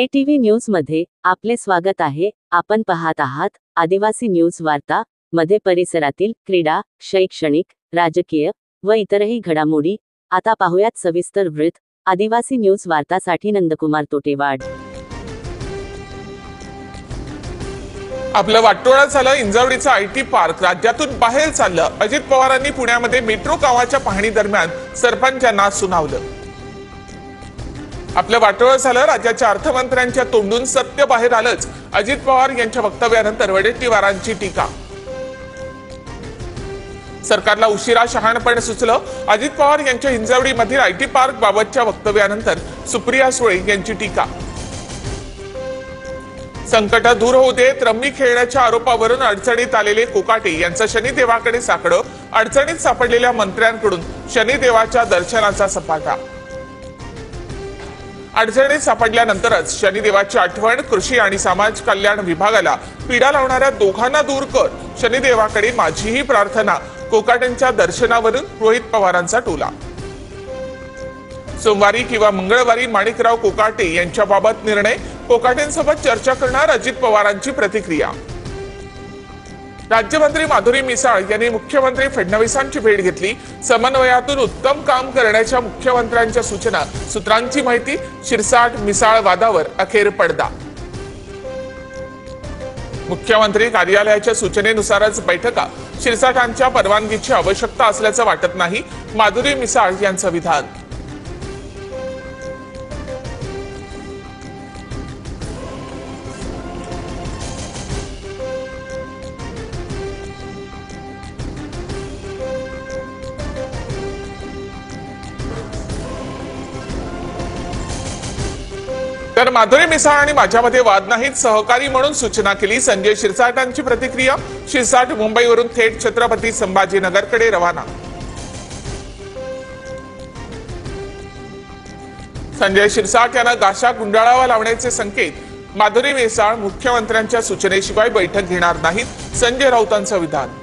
ATV news मध्ये आपले स्वागत आहे। आपण पाहत आहात आदिवासी न्यूज वार्ता मध्ये परिसरातील क्रीडा, शैक्षणिक, राजकीय व इतरही घडामोडी। आता पाहूयात सविस्तर वृत्त। आदिवासी न्यूज वार्तासाठी नंदकुमार तोटेवाड। आपलं वाटोळं झालं। इंजवडीचं IT पार्क राज्यातून बाहेर चाललं। अजित पवारांनी पुण्यामध्ये मेट्रो कामाच्या पाहणी दरम्यान सरपंचांना सुनावलं। आपलं वाटोळं झालं। राज्याच्या अर्थमंत्र्यांच्या तोंडून सत्य बाहेर आलंच। अजित पवार यांच्या वक्तव्यानंतर वडेट्टीवारांची टीका। सरकारला उशिरा शहाणपण सुचलं। अजित पवार यांच्या हिंजवडीमधील IT पार्क बाबतच्या वक्तव्यानंतर सुप्रिया सुळे यांची टीका। संकट दूर होऊ देत। रम्मी खेळण्याच्या आरोपावरून अडचणीत आलेले कोकाटे यांचं शनिदेवाकडे साकडं। अडचणीत सापडलेल्या मंत्र्यांकडून शनिदेवाच्या दर्शनाचा सपाटा। अडचणीत सापडल्यानंतरच शनिदेवाची आठवण। कृषी आणि समाज कल्याण विभागाला पीडा लावणाऱ्या दोघांना दूर कर। शनिदेवाकडे माझीही प्रार्थना। कोकाटेंच्या दर्शनावरून रोहित पवारांचा टोला। सोमवारी किंवा मंगळवारी माणिकराव कोकाटे यांच्याबाबत निर्णय। कोकाटेंसोबत चर्चा करणार अजित पवारांची प्रतिक्रिया। राज्यमंत्री माधुरी मिसाळ यांनी मुख्यमंत्री फडणवीसांची भेट घेतली। समन्वयातून उत्तम काम करण्याच्या मुख्यमंत्र्यांच्या सूचना। सूत्रांची माहिती। शिरसाट मिसाळ वादावर अखेर पडदा। मुख्यमंत्री कार्यालयाच्या सूचनेनुसारच बैठका। शिरसाटांच्या परवानगीची आवश्यकता असल्याचं वाटत नाही। माधुरी मिसाळ यांचं विधान। तर माधुरी मिसाळ आणि माझ्यामध्ये वाद नाहीत, सहकारी म्हणून सूचना केली। संजय शिरसाटांची प्रतिक्रिया। शिरसाट मुंबईवरून थेट छत्रपती संभाजीनगरकडे रवाना। संजय शिरसाट यांना गाशा गुंडाळावा लावण्याचे संकेत। माधुरी मिसाळ मुख्यमंत्र्यांच्या सूचनेशिवाय बैठक घेणार नाहीत। संजय राऊतांचं विधान।